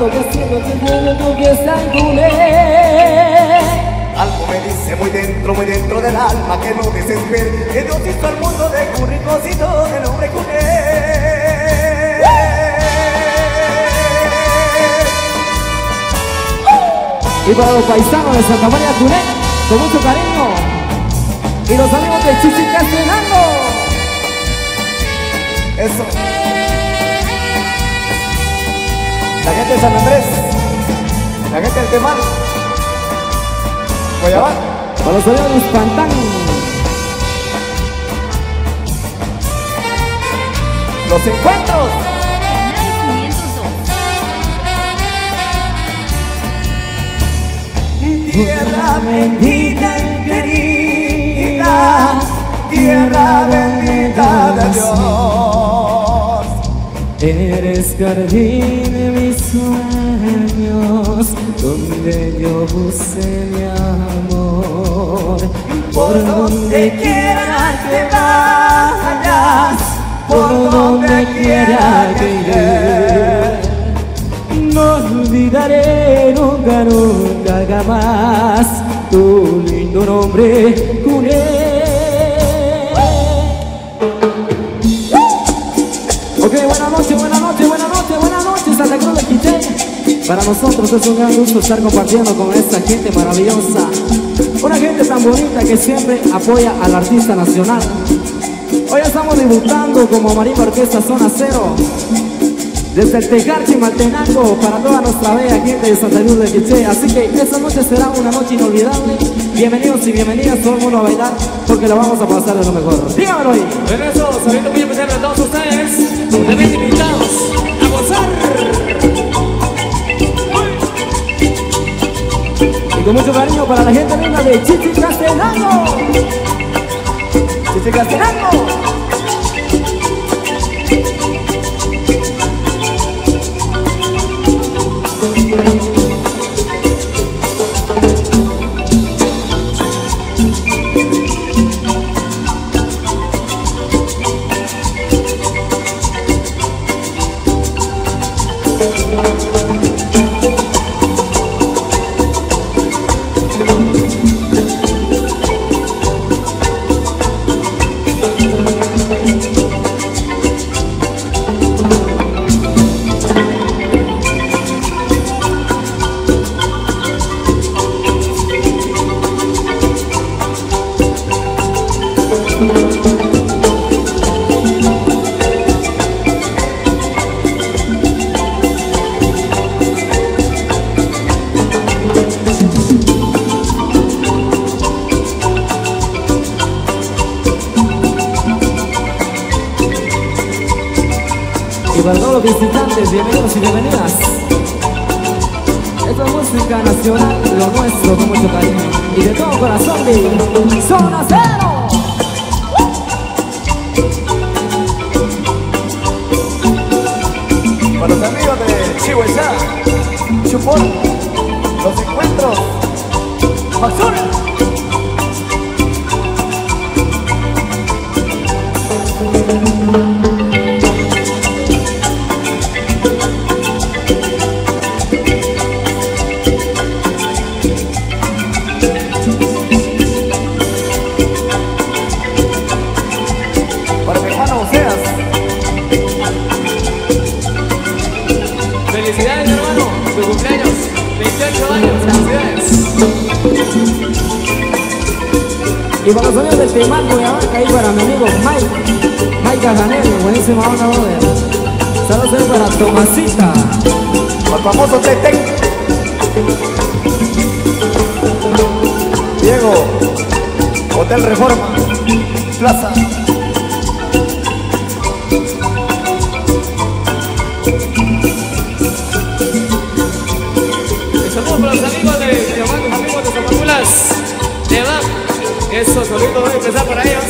lo que siento que tiene tu fiesta en culé. Algo me dice muy dentro del alma que no desespere, que Dios hizo el mundo de curricosito del hombre culé. Y para los paisanos de Santa María Culé, con mucho cariño. Y los amigos de Chichi Castellano. Eso. La gente de San Andrés, la gente del Temal, Guayabal. Para los amigos de Uspantán. Los encuentros. Tierra bendita y querida, tierra bendita de Dios. Eres jardín de mis sueños, donde yo puse mi amor. Por donde quiera que vayas, por donde quiera que iré. No olvidaré nunca, nunca jamás tu lindo nombre, Culé. Ok, buenas noches, Santa Cruz de Quiché. Para nosotros es un gran gusto estar compartiendo con esta gente maravillosa. Una gente tan bonita que siempre apoya al artista nacional. Hoy estamos debutando como Marimba Orquesta Zona Cero. Desde el Tejar Chimaltenango para toda nuestra bella gente de Santa Cruz de Quiché. Así que esta noche será una noche inolvidable. Bienvenidos y bienvenidas todo el mundo a bailar, porque lo vamos a pasar de lo mejor. Dígamelo ahí. Regreso, sabiendo muy especial a todos ustedes, también invitados a gozar. Y con mucho cariño para la gente linda de Chichi Castellano. Chichi Castellano. Y para todos los visitantes, bienvenidos y bienvenidas. Esto es música nacional, lo nuestro con mucho cariño. Y de todo corazón de Zona Cero. Para los amigos de Chihuahua, Chupón, los encuentros, Azul. Para mi hermano Oseas. Felicidades, hermano, tu cumpleaños, 28 años, felicidades. Y para los amigos del Temal, Guayabal, ahí para mi amigo Mike Gajanel, buenísima onda, brother. Saludos para Tomasita. Al famoso Tetec. Diego, Hotel Reforma, Plaza. Saludos para los amigos de Yamán, los amigos de Zapaculas, de Bam. Eso, solito voy a empezar para ellos.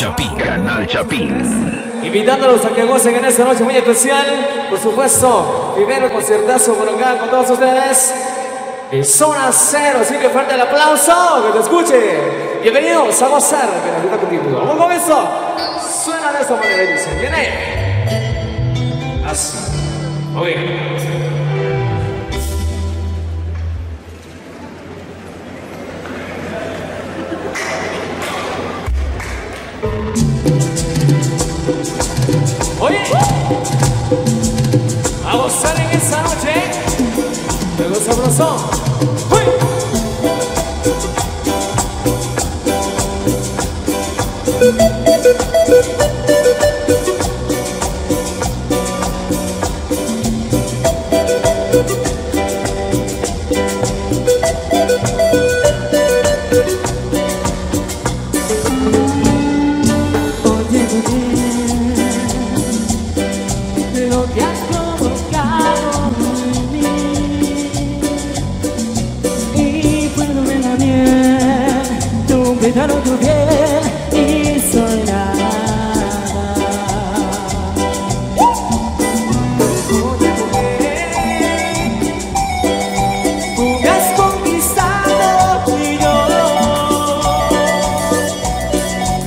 Chapín, Canal Chapín. Invitándolos a que gocen en esta noche muy especial. Por supuesto, primero conciertazo por acá con todos ustedes. En Zona Cero, así que fuerte el aplauso, que te escuche. Bienvenidos a gozar de la vida contigo. Vamos con eso. Suena de esta manera y dice, viene. Así. Muy bien. Oye, a gozar en esta noche. Luego sabroso. ¡Uy! Dejaron tu piel y soy nada. Tú me has conquistado y yo,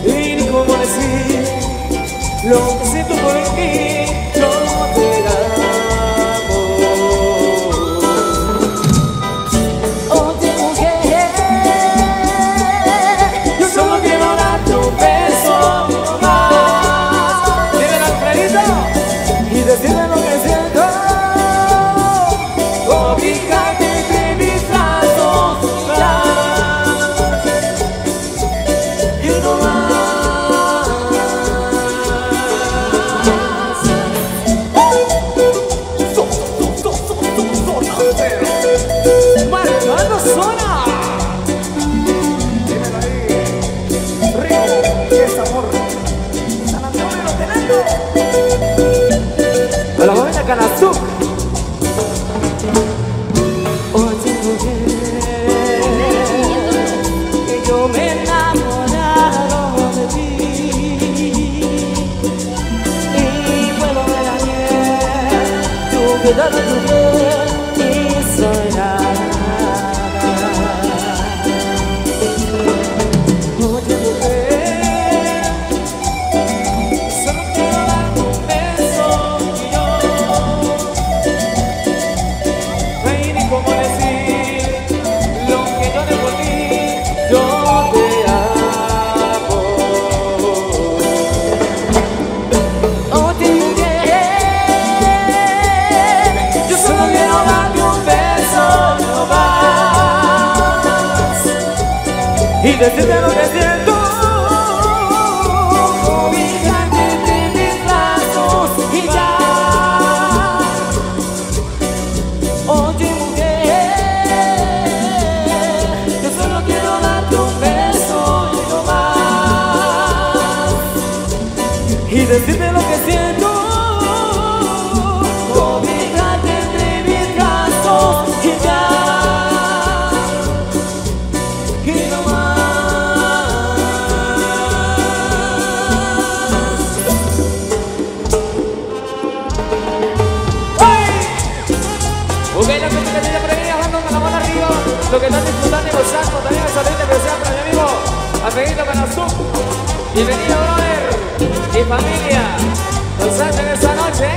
y ni cómo decir lo que siento por ti. Yo te amo. Oye, mujer, solo quiero darte un beso más. Dímelo, Alfredito, y decirle lo que siento. Ubícate entre mis brazos y no más. Marcando zona. A la joven de Canazú. Oye, mujer, que yo me he enamorado de ti y puedo ver a miel, tu cuidado, tu piel y soy nada. Oye, mujer, solo quiero darte un beso y yo, no hay ni cómo decir lo que yo de por ti. Yo te amo. Oye, mujer, yo solo quiero darte un beso no más y decirte lo que siento. Ubícate entre mis brazos y ya. Oye, mujer, yo solo quiero darte un beso y no más y decirte lo que siento. Ubícate entre mis brazos y ya. Y no más. Ok, la gente que viene por ahí, bajando con la mano arriba. Lo que están disfrutando y gozando, también el saludito especial para mi amigo Alfredito Canazú. Bienvenido, brother y familia. Gozando en esta noche.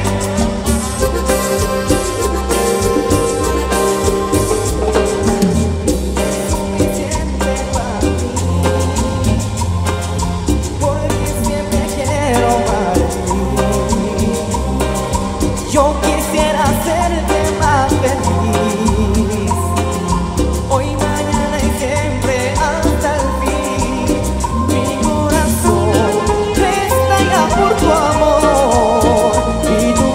Porque siempre quiero para ti. Yo quisiera hacerte más feliz. Hoy, mañana y siempre hasta el fin. Mi corazón estalla por tu amor y tu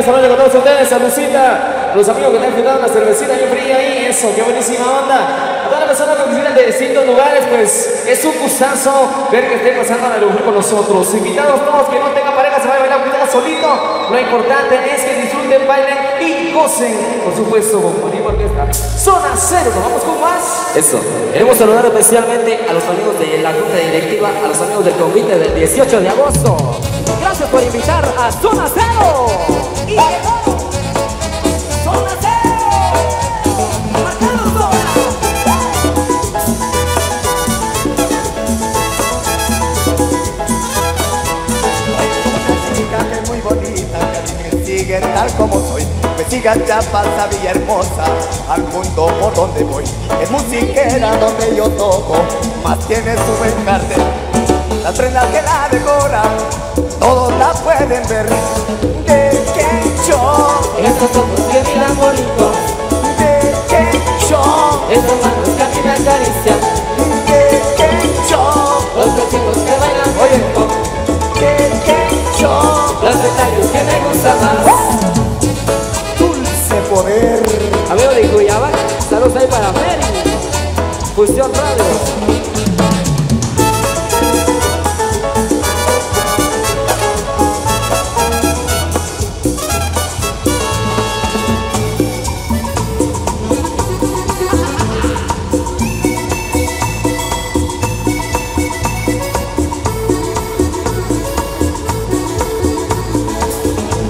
esta noche con todos ustedes. Saludcita a los amigos que están disfrutando una cervecita bien fría ahí. Eso, qué buenísima onda. A todas las personas que visitan de distintos lugares, pues es un gustazo ver que estén pasando a la luz con nosotros. Invitados todos que no tengan pareja, se vayan a bailar cuidado solito. Lo importante es que disfruten, bailen y gocen. Por supuesto, con Marimba Orquesta. Zona Cero, nos vamos con más. Eso. Queremos saludar especialmente a los amigos de la Junta Directiva, a los amigos del convite del 18 de agosto. Gracias por invitar a Zona Cero. Y llegó Zona Cero. Marcando zona. Una chica que es muy bonita, que a mí me sigue tal como soy. Me sigue a Chiapas, a Villahermosa, al mundo por donde voy. Es musiquera donde yo toco, más tiene su buen cartel. Las prendas que la decoran, todos la pueden ver. De Quecho, Estos ojos que miran bonito, de Quecho, esas manos que a mí me acarician, de Quecho, los vecinos que bailan bonito, de Quecho. los detalles que me gustan más. Dulce poder. Amigo de Cuyabac, saludos ahí para Mary, Fusión Radio.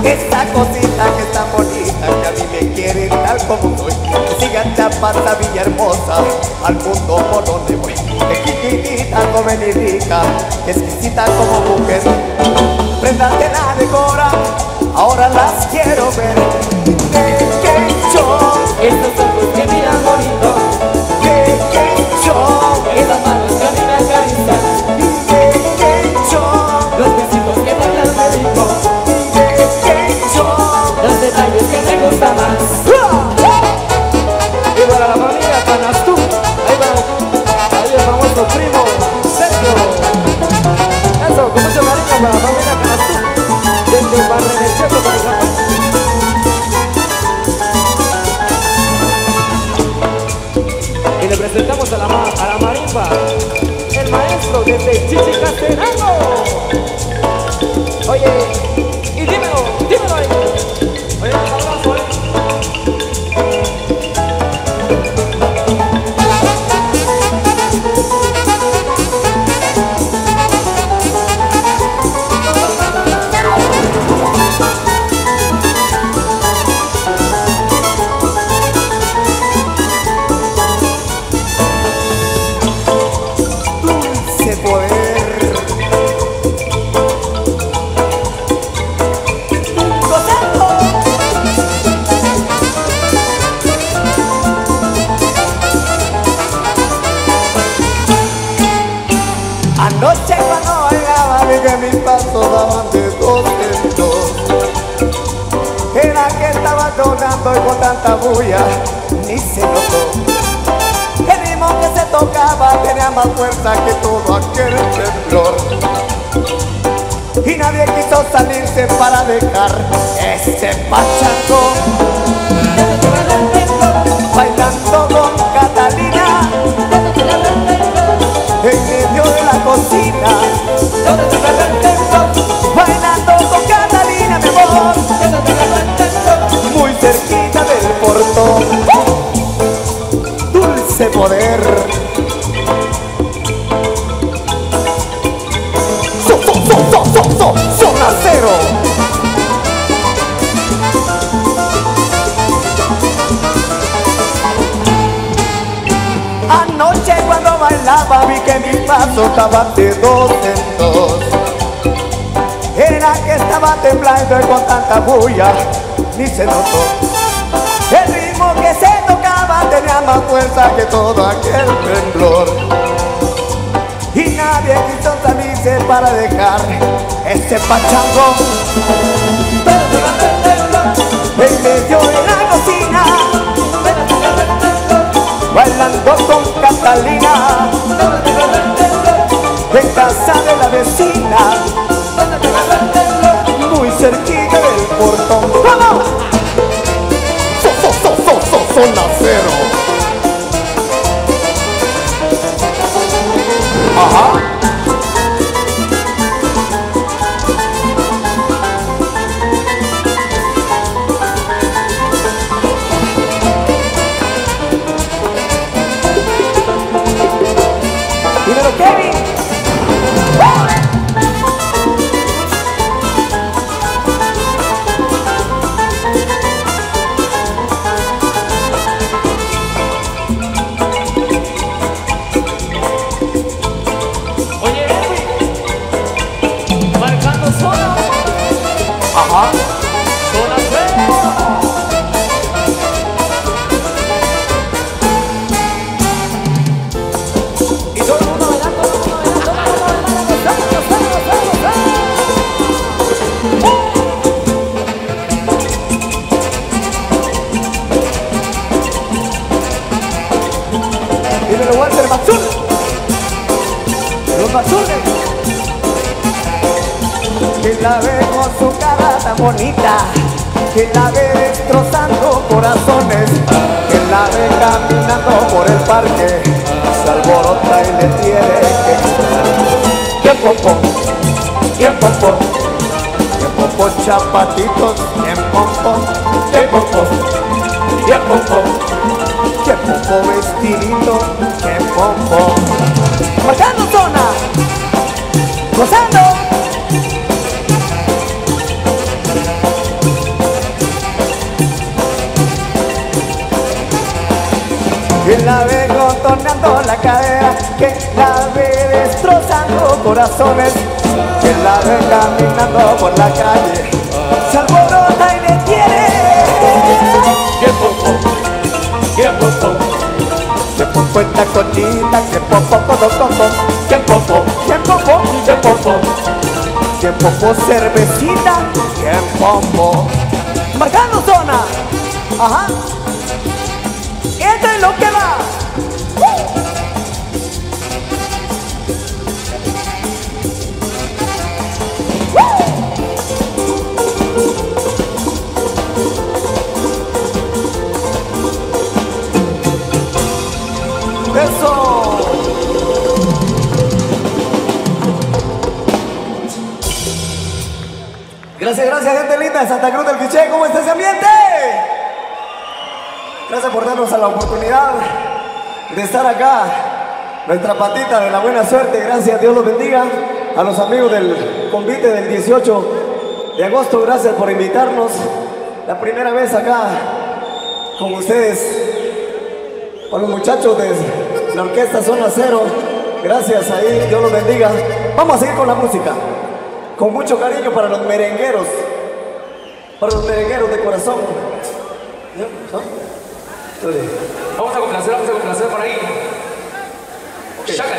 Esta cosita que es tan bonita, que a mí me quiere tal como soy. Que siga Chiapas, a Villahermosa, al mundo por donde voy. Que chiquitita, joven y rica, exquisita como mujer. Prendas que la decoran, ahora las quiero ver. De Quecho, Estos ojos que miran bonito, de Quecho, esas manos que a mí me acarician, de Quecho, los vecinos que bailan bonito, de Quecho. los detalles que me gustan más. Y para la familia Canastú, ahí el famoso primo Sergio. Eso, con mucho cariño para la familia Canastú, desde Barrenechero, Parizapán. Y le presentamos a la marimba, el maestro desde Chichicastenango. Oye, y dímelo ahí. Oye, un abrazo, Dulce poder. ¡Gozando! Anoche cuando bailaba vi que mis pasos daban de dos en dos. Era que estaba tocando y con tanta bulla ni se notó. El ritmo que se tocaba tenía más fuerza que todo aquel temblor. Y nadie quiso salirse para dejar ese pachangón. Bailando con Catalina en medio de la cocina. Bailando con Catalina, mi amor, muy cerquita del portón. Dulce poder. Zona Cero. Anoche cuando bailaba vi que mis pasos estaban de dos en dos. Era que estaba temblando y con tanta bulla ni se notó. El ritmo que se tocaba tenía más fuerza que todo aquel temblor. Y nadie quiso salirse para dejar ese pachangón. En medio de la cocina, bailando con Catalina, en casa de la vecina, muy cerquita del portón. ¡Vamos! amigo Kevin. Oye, marcando zona. Ajá. Zona 3. Y todo el mundo bailando, todo el mundo bailando, Dímelo, Walter Mazul. Los Mazules. Que la ve con su cara tan bonita, que la ve destrozando corazones, que la ve caminando por el parque, se alborota y le tiene que popo, que popo, que popo chapatitos, que popo, que popo, que popo, que popo vestidito, que popo, marcando zona, gozando. Que la ve contorneando la cadera, que la ve destrozando corazones, que la ve caminando por la calle, se alborota y le quiere. Que popo, que popo, que popo esta colita, que popo todo popo, que popo, que popo, que popo, que popo cervecita, que popo, marcando zona, ajá. Esto es lo que va. Eso. Gracias, gracias, gente linda de Santa Cruz del Quiché. ¿Cómo está ese ambiente? Gracias por darnos la oportunidad de estar acá. Nuestra patita de la buena suerte, gracias, Dios los bendiga. A los amigos del convite del 18 de agosto, gracias por invitarnos. La primera vez acá con ustedes, con los muchachos de la orquesta Zona Cero. Gracias ahí, Dios los bendiga. Vamos a seguir con la música, con mucho cariño para los merengueros de corazón. Vamos a complacer por ahí. Chácala.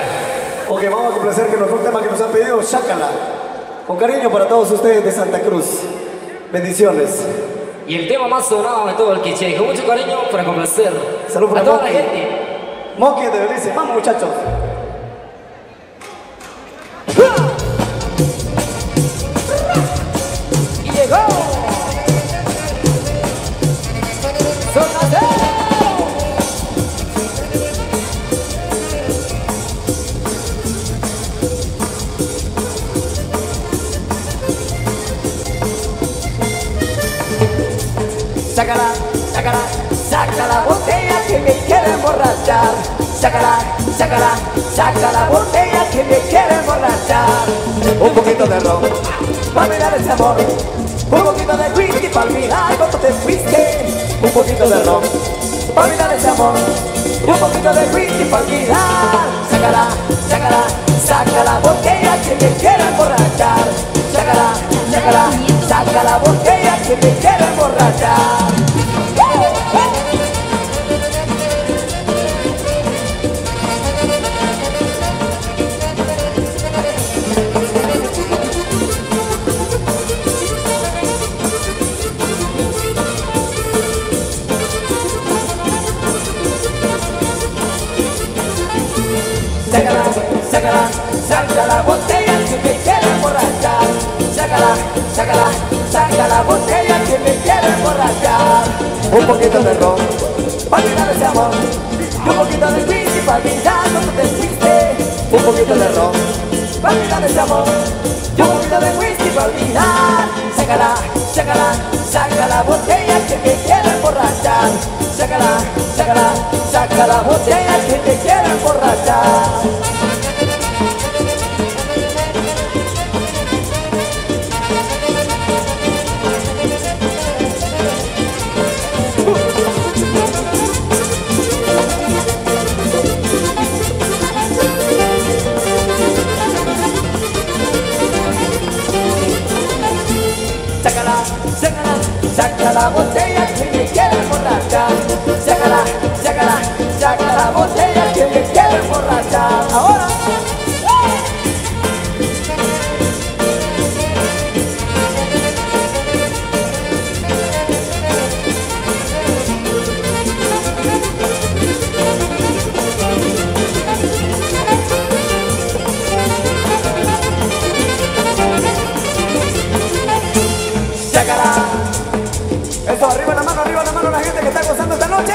Ok, vamos a complacer que nos fue un tema que nos han pedido, Chácala. Con cariño para todos ustedes de Santa Cruz. Bendiciones. Y el tema más sonado de todo el Quiché, con mucho cariño para complacer Salud para a toda la Moqui. gente. Moqui de Belice, vamos muchachos. Y llegó Zona Cero. Sácala, sácala, saca la botella que me quiere emborrachar. Sácala, sácala, saca la botella que me quiere emborrachar. Un poquito de ron, para mirar ese amor. Un poquito de whisky para olvidar cuando te fuiste. Un poquito de ron, para mirar ese amor. Un poquito de whisky para olvidar. Sácala, sácala, saca la botella que me quiere emborrachar. Sácala, sácala, saca la botella que me quiere emborrachar. Sácala, sácala, saca la botella que me quiere emborrachar. Sácala, sácala, saca la botella que me quiere emborrachar. Un poquito de ron, para olvidar ese amor. Y un poquito de whisky para olvidar cuando te fuiste. Un poquito de ron, para olvidar ese amor. Y un poquito de whisky para olvidar. Sácala, sácala, saca la botella que me quiere emborrachar. Sácala, sácala, saca la botella que me quiere emborrachar. saca la botella que me quiere emborrachar. Sácala, sácala, saca la botella que me quiere emborrachar. Ahora. Eso, arriba la mano la gente que está gozando esta noche.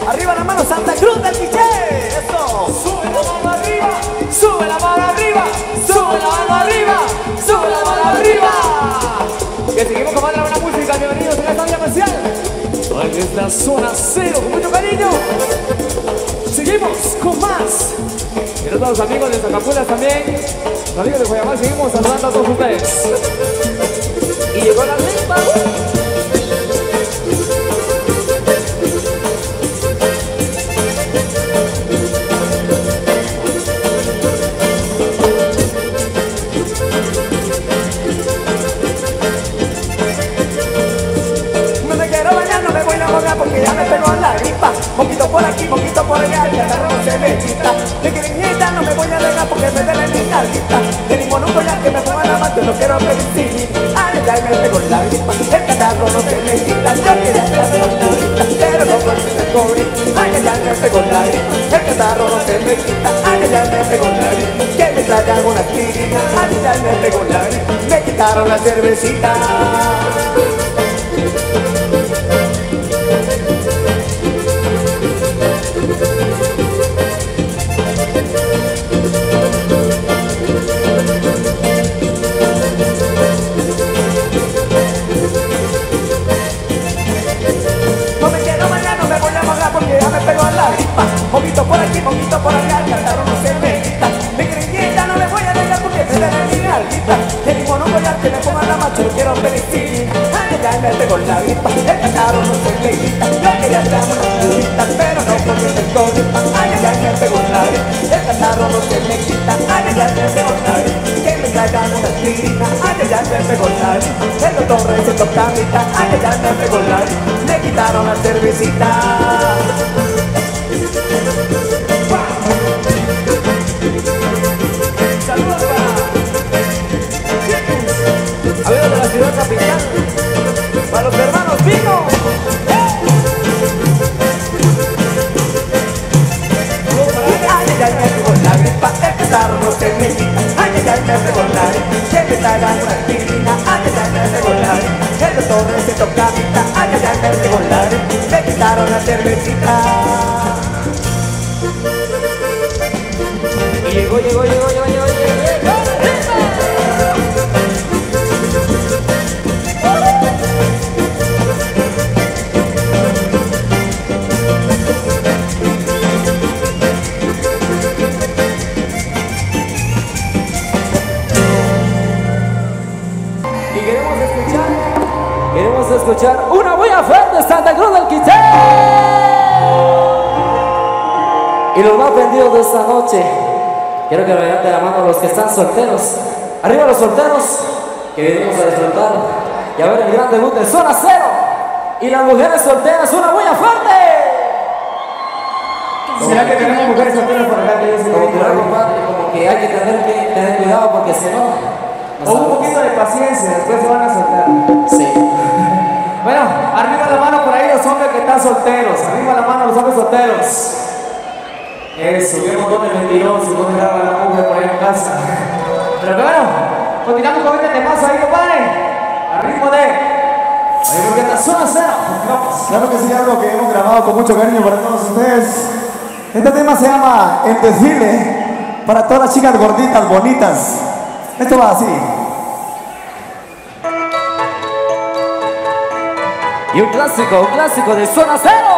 Arriba la mano, Santa Cruz del Quiché. Eso. Sube la mano arriba, sube la mano arriba, sube la mano arriba, sube la mano arriba. Que seguimos con más de la buena música. Bienvenidos a esta día especial. Desde la zona cero, con mucho cariño. Seguimos con más. Y a todos los amigos de Zacapulas también. Los amigos de Guayabal, seguimos saludando a todos ustedes. Y llegó la limpa. Porque ya me pegó la gripa. Poquito por aquí, poquito por allá, y hasta no se me quita. De cariñita no me voy a dejar porque me duele mi carguita. De ningún ya que me ponga la mano, no quiero permitir. Ay, ya me pegó la gripa, el catarro no se me quita. Yo quería hacer una grita, pero no puedo descubrir. Ay, ya me pegó la gripa, el catarro no se me quita. Ay, ya me pegó la gripa, que me traigan una aspirina. Ay, ya me pegó la gripa, me quitaron la cervecita. Poquito por aquí, poquito por allá, el catarro no se me quita. Mi gringuita no me voy a dejar porque me duele mi garganta. De ningún ya que me ponga la macho, quiero penicilina. Ay, ya me pegó la gripa, el catarro no se me quita. Yo quería hacer una curita, pero no porque me gripa. Ay, ya me pegó la gripa, el catarro no se me quita. Ay, ya me pegó la gripa, que me traigan una aspirina. Ay, ya me pegó la gripa, el doctor recetó camita. Ay, ya me pegó la gripa, me quitaron la cervecita. Saludos para amigos de la ciudad capital, para los hermanos Vino. Ay, ya me pegó la gripa, el catarro no se me quita. Ay, ya me pegó la gripa, que me traigan una aspirina. Ay, ya me pegó la gripa, el doctor recetó camita. Ay, ya me pegó la gripa, me quitaron la cervecita. Llegó. Y queremos escuchar una buena fuerte Santa Cruz del Quiché. Y los más prendidos de esta noche, quiero que me levanten la mano los que están solteros. Arriba los solteros, que venimos a disfrutar y a ver el gran debut de Zona Cero. Y las mujeres solteras, una buena fuerte. ¿Será que tenemos mujeres solteras por acá que dicen Como que algo padre, como que hay que tener cuidado porque si no... o un poquito de paciencia, después se van a soltar? Sí. Bueno, arriba la mano por ahí los hombres que están solteros. Arriba la mano los hombres solteros. Eso, bien un montón de mentirosos, no dejaban a la mujer por ahí en casa. Pero bueno, continuamos con este temazo ahí, compadre. Al ritmo de... ahí porque está Zona Cero. Vamos. Claro que sí, algo que hemos grabado con mucho cariño para todos ustedes. Este tema se llama El Desfile, para todas las chicas gorditas, bonitas. Esto va así. Y un clásico de Zona Cero.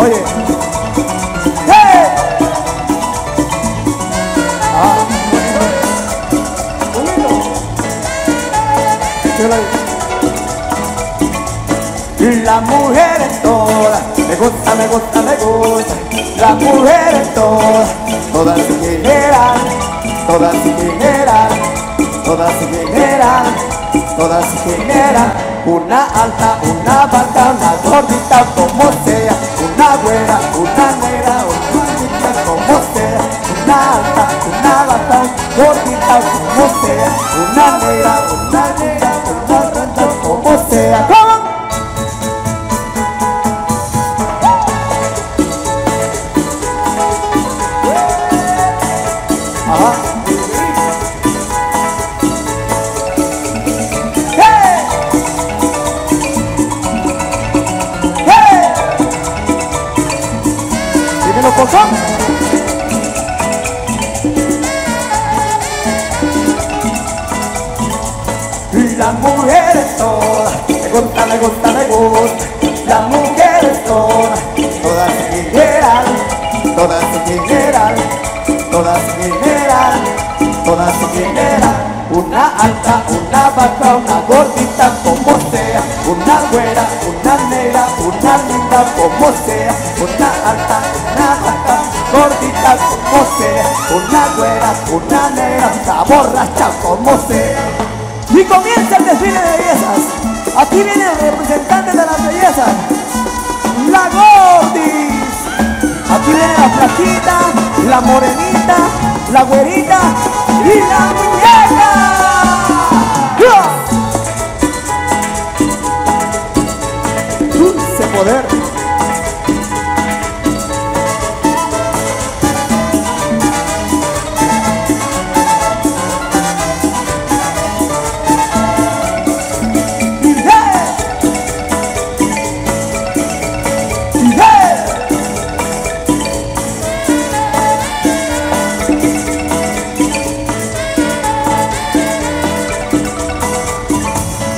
Oye. ¡Hey! Las mujeres todas, me gusta, me gusta, me gusta. Las mujeres todas, todas se generan, todas se generan, todas se generan, todas se generan. Una alta, una baja, una gordita, como sea. Una güera, una negra, una gordita, como sea. Una alta, una baja, gordita, como sea. Una negra, una gordita, como sea. ¿Cómo? Ajá. ¡Hey! ¡Hey! Dímelo, Pozón. Las mujeres todas, me gusta, me gusta, me gusta. Las mujeres todas, todas se generan, todas se generan, todas se generan, todas se generan. Una alta, una baja, una gordita, como sea. Una güera, una negra, una linda, como sea. Una alta, una baja, gordita, como sea. Una güera, una negra, una borracha, como sea. Y comienza el desfile de bellezas. Aquí viene el representante de las bellezas, la Gordis. Aquí viene la flaquita, la morenita, la güerita y la muñeca. Dulce poder.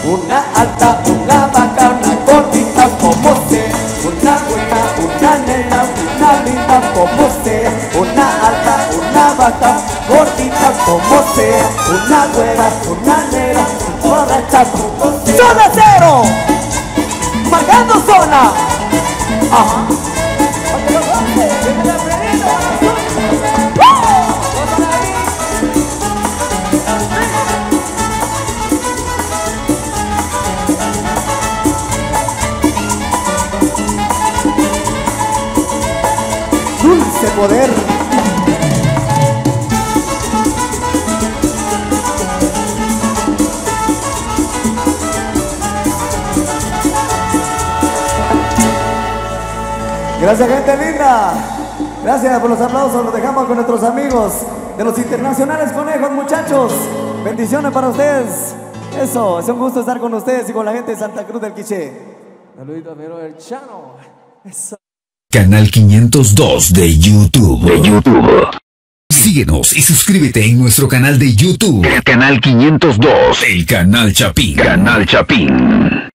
Una alta, una baja, una gordita, como sea. Una buena, una negra, una linda, como sea. Una alta, una baja, gordita, como sea. Una güera, una negra, una borracha, como sea. ¡Zona cero! Marcando zona. Ajá. Dulce poder. Gracias, gente linda. Gracias por los aplausos. Los dejamos con nuestros amigos de los Internacionales Conejos, muchachos. Bendiciones para ustedes. Eso, es un gusto estar con ustedes y con la gente de Santa Cruz del Quiché. Saludito, amigo del Chano. Eso. Canal 502 de YouTube. Síguenos y suscríbete en nuestro canal de YouTube. El canal 502. El canal Chapín. Canal Chapín.